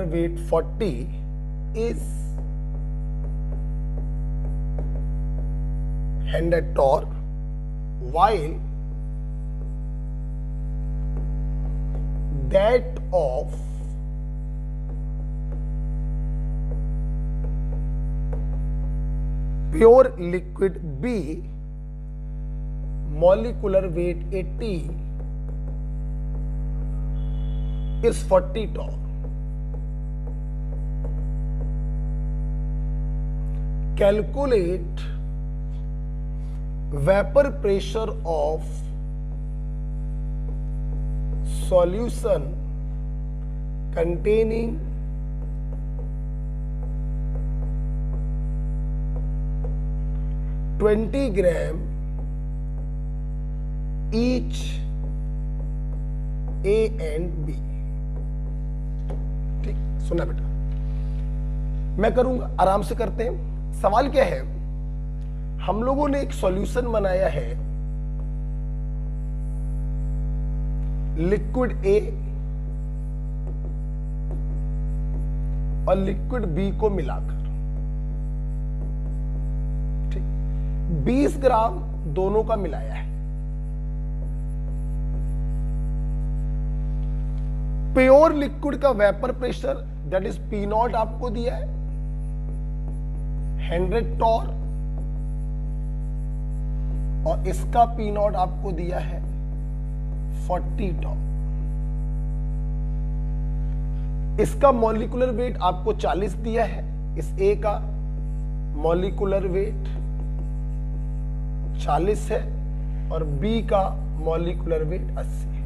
molecular weight 40 is 100 torr, while that of pure liquid B, molecular weight 80, is 40 torr. Calculate vapor pressure of solution containing 20 gram each A and B। ठीक, सुना बेटा, मैं करूंगा, आराम से करते हैं। सवाल क्या है, हम लोगों ने एक सॉल्यूशन बनाया है लिक्विड ए और लिक्विड बी को मिलाकर, ठीक, 20 ग्राम दोनों का मिलाया है। प्योर लिक्विड का vapour pressure that is P not आपको दिया है 100 टॉर, और इसका पी नॉट आपको दिया है 40 टॉर। इसका मॉलिक्यूलर वेट आपको 40 दिया है, इस ए का मॉलिक्यूलर वेट 40 है और बी का मॉलिक्यूलर वेट 80 है।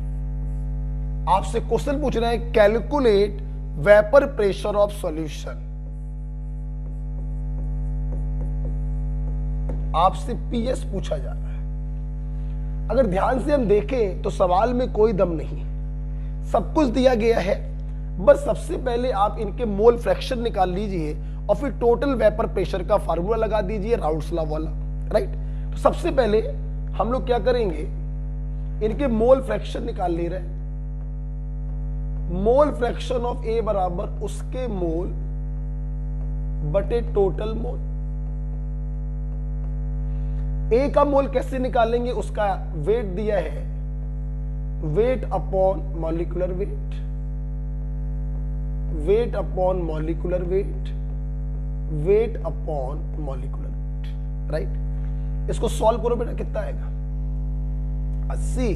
आपसे क्वेश्चन पूछ रहा है calculate vapour pressure of solution. आपसे पीएस पूछा जा रहा है। अगर ध्यान से हम देखें तो सवाल में कोई दम नहीं, सब कुछ दिया गया है। बस सबसे पहले आप इनके मोल फ्रैक्शन निकाल लीजिए और फिर टोटल वेपर प्रेशर का फार्मूला लगा दीजिए राउल्ट्स लॉ वाला, राइट। तो सबसे पहले हम लोग क्या करेंगे, इनके मोल फ्रैक्शन निकाल ले रहे हैं। मोल फ्रैक्शन ऑफ ए बराबर उसके मोल बटे टोटल मोल। ए का मोल कैसे निकालेंगे, उसका वेट दिया है, weight upon molecular weight, weight upon molecular weight, weight upon molecular weight, right. इसको सॉल्व करो बेटा, कितना आएगा 80,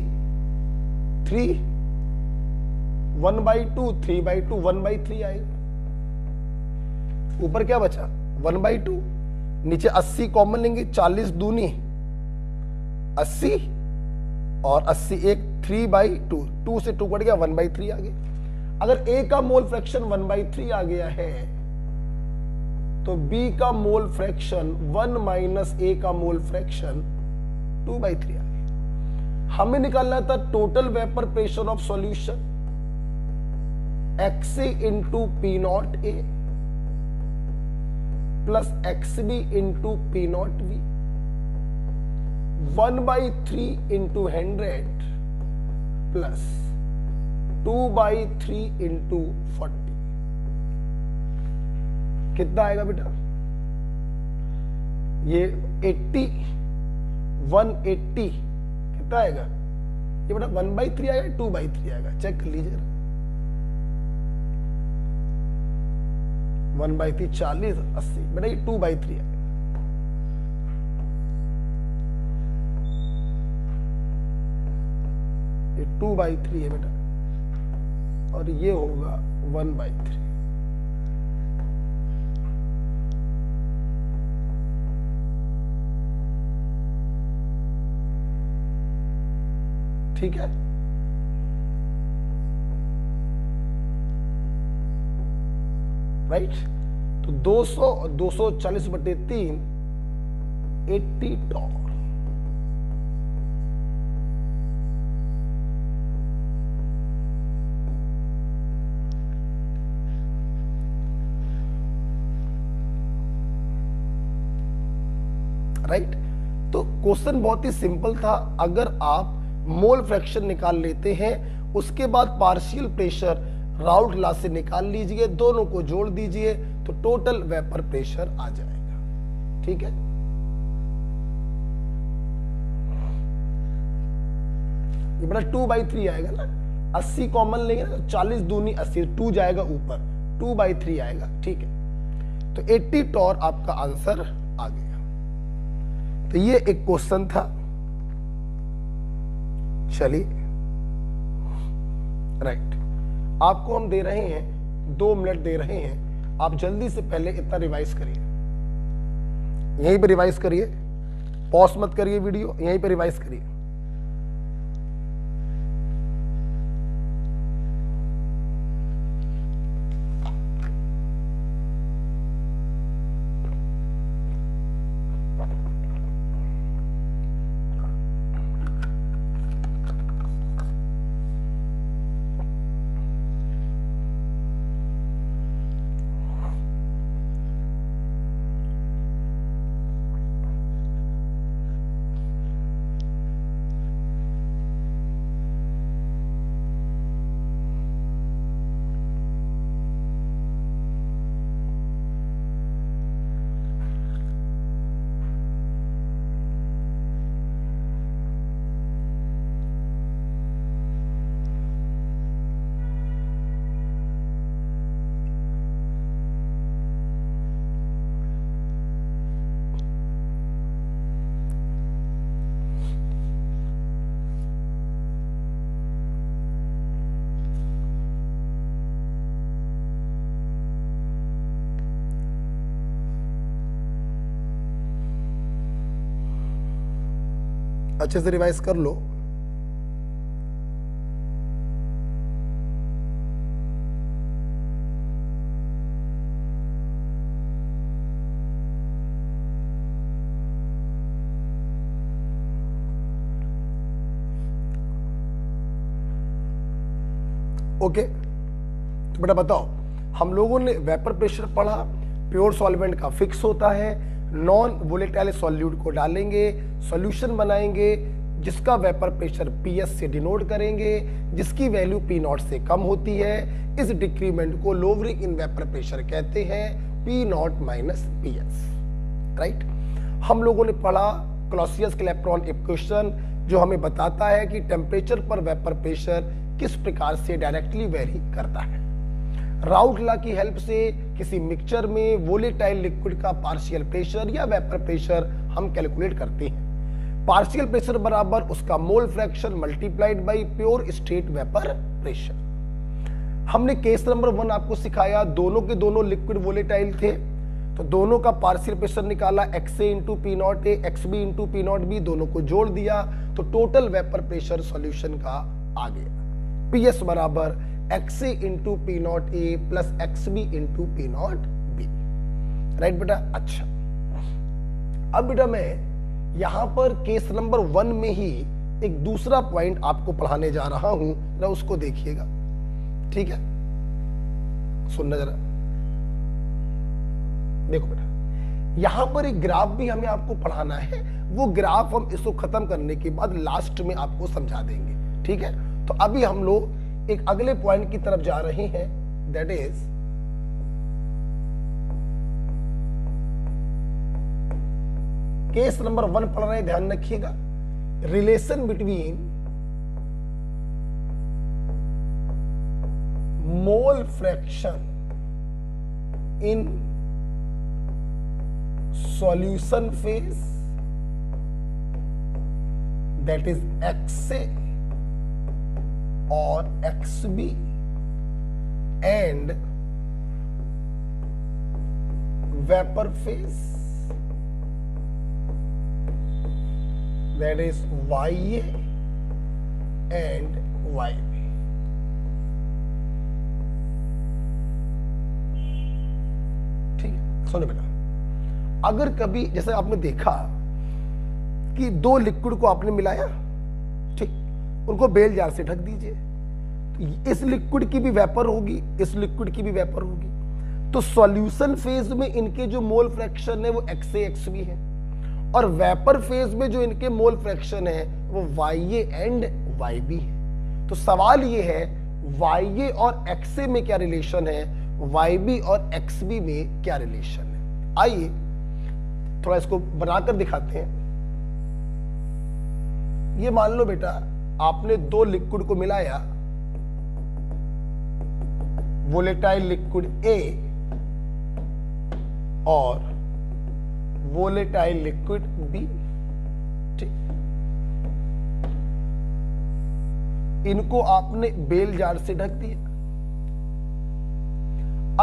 3 1/2, 3/2, 1/3 आएगा। ऊपर क्या बचा 1/2, नीचे 80 कॉमन लेंगे, 40 दूनी 80 और 80 एक 3/2, 2 से 2 कट गया 1/3 आ गया। अगर ए का मोल फ्रैक्शन 1/3 आ गया है तो बी का मोल फ्रैक्शन 1 माइनस ए का मोल फ्रैक्शन 2/3 आ गया। हमें निकालना था total vapour pressure of solution XA into P not a plus XB into P not be, 1/3 into 100 plus 2/3 into 40। कितना आएगा बेटा, ये 80, 180 कितना आएगा, ये बेटा 1/3 आएगा 2/3 आएगा, चेक कर लीजिए। 1/3 40, 80 बेटा ये 2/3 है। ये 2/3 है बेटा और ये होगा 1/3। ठीक है, राइट। तो 200 और 240/3 80 टॉर। राइट, तो क्वेश्चन बहुत ही सिंपल था। अगर आप मोल फ्रैक्शन निकाल लेते हैं, उसके बाद पार्शियल प्रेशर राउट लॉ से निकाल लीजिए, दोनों को जोड़ दीजिए तो टोटल वेपर प्रेशर आ जाएगा। ठीक है, ये बड़ा 2/3 आएगा ना, 80 कॉमन लेंगे ना, 40 दूनी 80, 2 जाएगा ऊपर, 2/3 आएगा। ठीक है, तो 80 टॉर आपका आंसर आ गया। तो ये एक क्वेश्चन था। चलिए राइट, आपको हम दे रहे हैं 2 मिनट दे रहे हैं, आप जल्दी से पहले इतना रिवाइज करिए, यहीं पे रिवाइज करिए, पॉज मत करिए वीडियो, यहीं पे रिवाइज करिए। अच्छे से रिवाइज कर लो। ओके, तो बेटा बताओ, हम लोगों ने वेपर प्रेशर पढ़ा, प्योर सॉल्वेंट का फिक्स होता है, नॉन वोलेटाइल सॉल्यूट को डालेंगे, सॉल्यूशन बनाएंगे जिसका वेपर प्रेशर पीएस से डिनोट करेंगे, जिसकी वैल्यू पी नॉट से कम होती है। इस डिक्रीमेंट को लोवरिंग इन वेपर प्रेशर कहते हैं, P not minus PS. Right, हम लोगों ने पढ़ा क्लॉसियस-क्लैपेरॉन इक्वेशन, जो हमें बताता है कि टेम्परेचर पर वेपर प्रेशर किस प्रकार से डायरेक्टली वेरी करता है। राउट लॉ की हेल्प से किसी मिक्सचर में वोलेटाइल लिक्विड का पार्शियल प्रेशर या वेपर प्रेशर हम कैलकुलेट करते हैं। पार्शियल प्रेशर बराबर उसका mole fraction multiplied by pure state vapour pressure. हमने केस नंबर 1 आपको सिखाया, दोनों के दोनों लिक्विड वोलेटाइल थे, तो दोनों का पार्शियल प्रेशर निकाला, XA into P not a, XB into P not be, दोनों को जोड़ दिया तो टोटल वेपर प्रेशर सॉल्यूशन का आ गया। PS बराबर XA into P not a plus XB into P not be. Right बेटा, अच्छा अब बेटा मैं यहां पर केस नंबर 1 में ही एक दूसरा पॉइंट आपको पढ़ाने जा रहा हूं, जरा उसको देखिएगा। ठीक है, सुनना जरा, देखो बेटा यहां पर एक ग्राफ भी हमें आपको पढ़ाना है, वो ग्राफ हम इसको खत्म करने के बाद लास्ट में आपको समझा देंगे। ठीक है, तो अभी हम लोग एक अगले पॉइंट की तरफ जा रहे हैं, दैट इज केस नंबर 1 पढ़ रहे हैं, ध्यान रखिएगा। Relation between mole fraction in solution phase, that is XA और XB and vapor phase, that is YA and YB। ठीक है, सुनो बेटा, अगर कभी जैसे आपने देखा कि 2 लिक्विड को आपने मिलाया, ठीक, उनको बेल जार से ढक दीजिए, तो इस लिक्विड की भी वेपर होगी, इस लिक्विड की भी वेपर होगी, तो सॉल्यूशन फेज में इनके जो मोल फ्रैक्शन है वो XA XB है, और वेपर फेज में जो इनके मोल फ्रैक्शन है वो YA एंड YB है। तो सवाल ये है YA और XA में क्या रिलेशन है, YB और XB में क्या रिलेशन है। आइए थोड़ा इसको बनाकर दिखाते हैं। ये मान लो बेटा आपने दो लिक्विड को मिलाया, वोलेटाइल लिक्विड A और वोलेटाइल लिक्विड B। इनको आपने बेल जार से ढक दिया।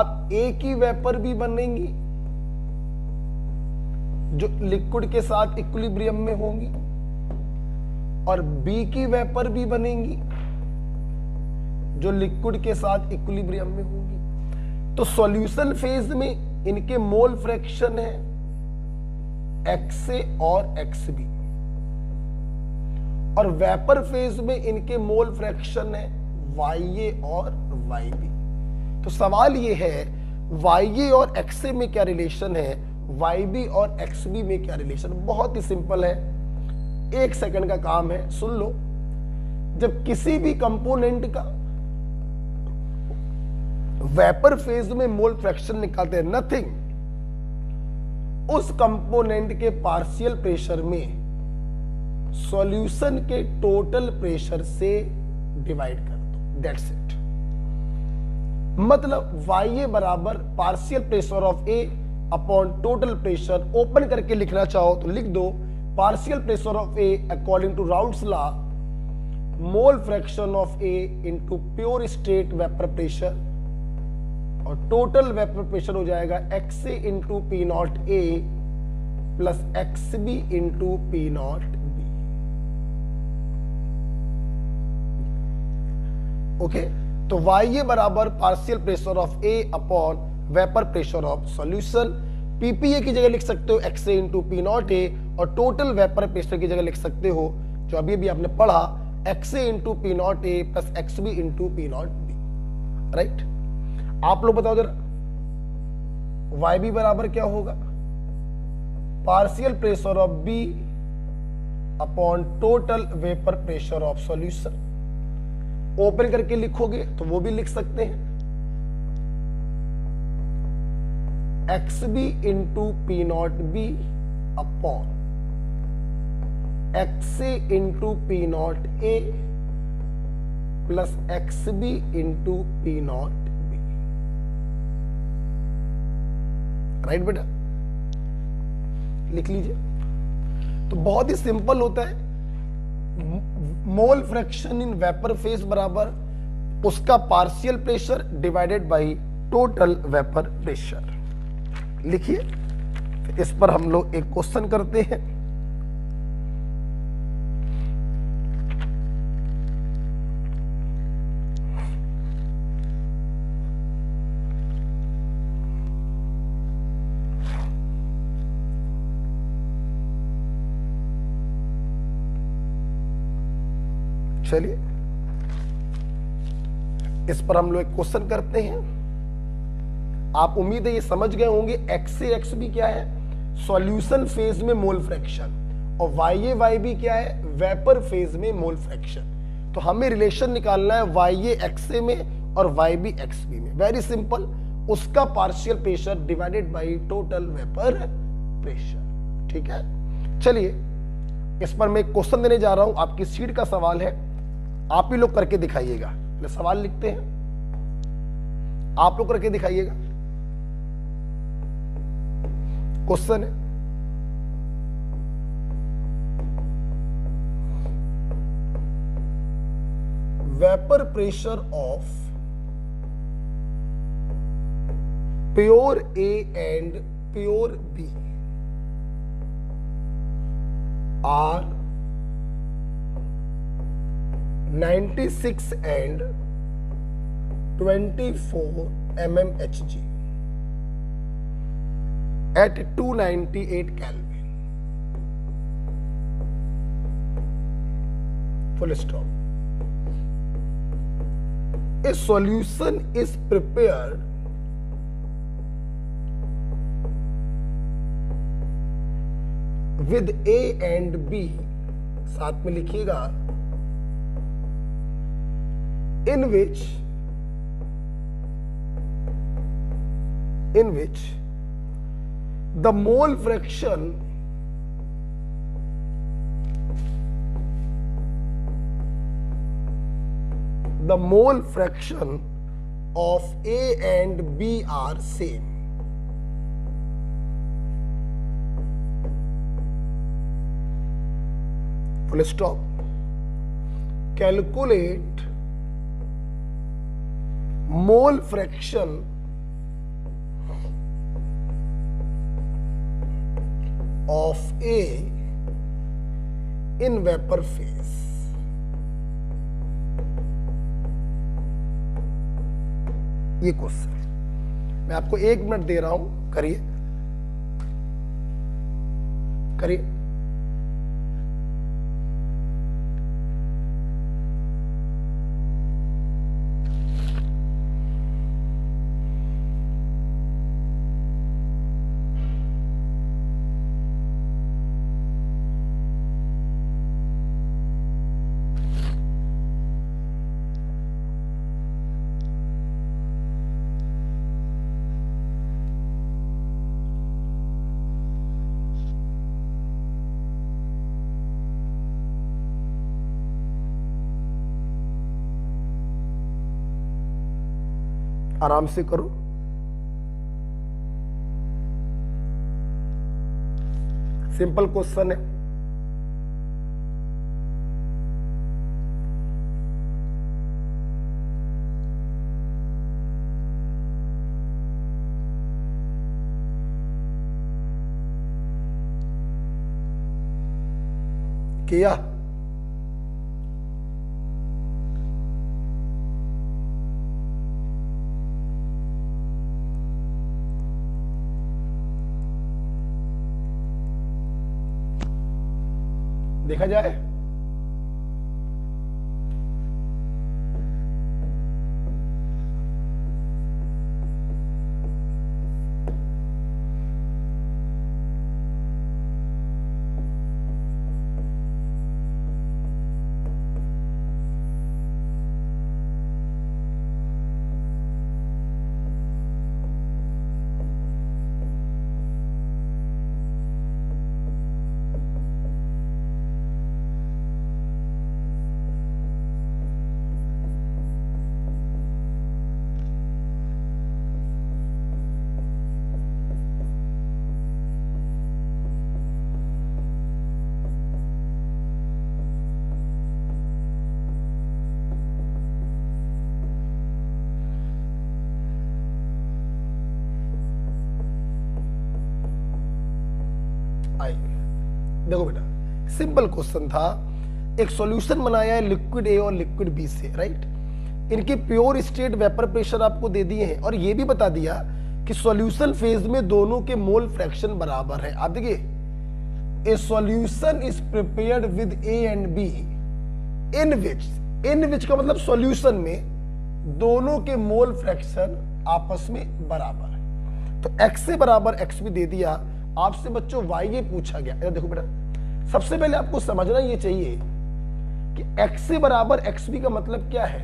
अब एक ही वेपर भी बनेंगी जो लिक्विड के साथ इक्विलिब्रियम में होंगी, और बी की वेपर भी बनेंगी जो लिक्विड के साथ इक्विलिब्रियम में होंगी। तो सॉल्यूशन फेज में इनके मोल फ्रैक्शन है XA और XB, और वेपर फेज में इनके मोल फ्रैक्शन है YA और YB। तो सवाल ये है YA और XA में क्या रिलेशन है, YB और XB में क्या रिलेशन। बहुत ही सिंपल है, 1 सेकंड का काम है, सुन लो। जब किसी भी कंपोनेंट का वेपर फेज में मोल फ्रैक्शन निकालते हैं, नथिंग, उस कंपोनेंट के पार्शियल प्रेशर में सॉल्यूशन के टोटल प्रेशर से डिवाइड कर दो, दैट्स इट। मतलब YA बराबर partial pressure of A upon total pressure, open करके लिखना चाहो तो लिख दो partial pressure of A according to Raoult's law, mole fraction of A into pure state vapour pressure, और टोटल वेपर प्रेशर हो जाएगा XA into P not A plus XB into P not B। Okay, तो YA बराबर partial pressure of A upon vapour pressure of solution. PPA की जगह लिख सकते हो XA into P not A, और टोटल वेपर प्रेशर की जगह लिख सकते हो जो अभी भी आपने पढ़ा XA into P not A plus XB into P not B। Right, आप लोग बताओ जरा YB बराबर क्या होगा, partial pressure of B upon total vapour pressure of solution. Open करके लिखोगे तो वो भी लिख सकते हैं XB into P not B upon XA into P not A plus XB into P not B। Right बेटा, लिख लीजिए। तो बहुत ही सिंपल होता है, mole fraction in vapour phase बराबर उसका partial pressure divided by total vapour pressure. लिखिए, इस पर हम लोग एक क्वेश्चन करते हैं। चलिए इस पर हम लोग एक क्वेश्चन करते हैं। आप उम्मीद है ये समझ गए होंगे XA XB क्या है, सॉल्यूशन फेज में मोल फ्रैक्शन, और YA YB क्या है, वेपर फेज में मोल फ्रैक्शन। तो हमें रिलेशन निकालना है YA XA में और YB XB में। वेरी सिंपल, उसका partial pressure divided by total vapour pressure. ठीक है, चलिए इस पर मैं एक क्वेश्चन देने जा रहा हूं, आपकी सीट का सवाल है, आप ही लोग करके दिखाइएगा। सवाल लिखते हैं, आप लोग करके दिखाइएगा। क्वेश्चन है, vapour pressure of pure A and pure B are 96 and 24 mmHg at 298 Kelvin. Full stop. A solution is prepared with A and B, साथ में लिखिएगा, in which the mole fraction of A and B are same. Full stop. Calculate mole fraction of A in vapor phase. ये question मैं आपको 1 minute दे रहा हूं, करिए। आराम से करो। सिंपल क्वेश्चन है। किया? देखा जाए। देखो बेटा, सिंपल क्वेश्चन था। एक सॉल्यूशन बनाया है लिक्विड ए और लिक्विड बी से, राइट। इनके प्योर स्टेट वेपर प्रेशर आपको दे दिए हैं और ये भी बता दिया कि सॉल्यूशन फेज में दोनों के मोल फ्रैक्शन बराबर है। आप देखिए, a solution is prepared with A and B in which का मतलब सॉल्यूशन में दोनों के मोल फ्रैक्शन आपस में बराबर है। तो x से बराबर x भी दे दिया। आपसे बच्चों y ये पूछा गया। देखो बेटा, सबसे पहले आपको समझना ये चाहिए कि x से बराबर xb का मतलब क्या है।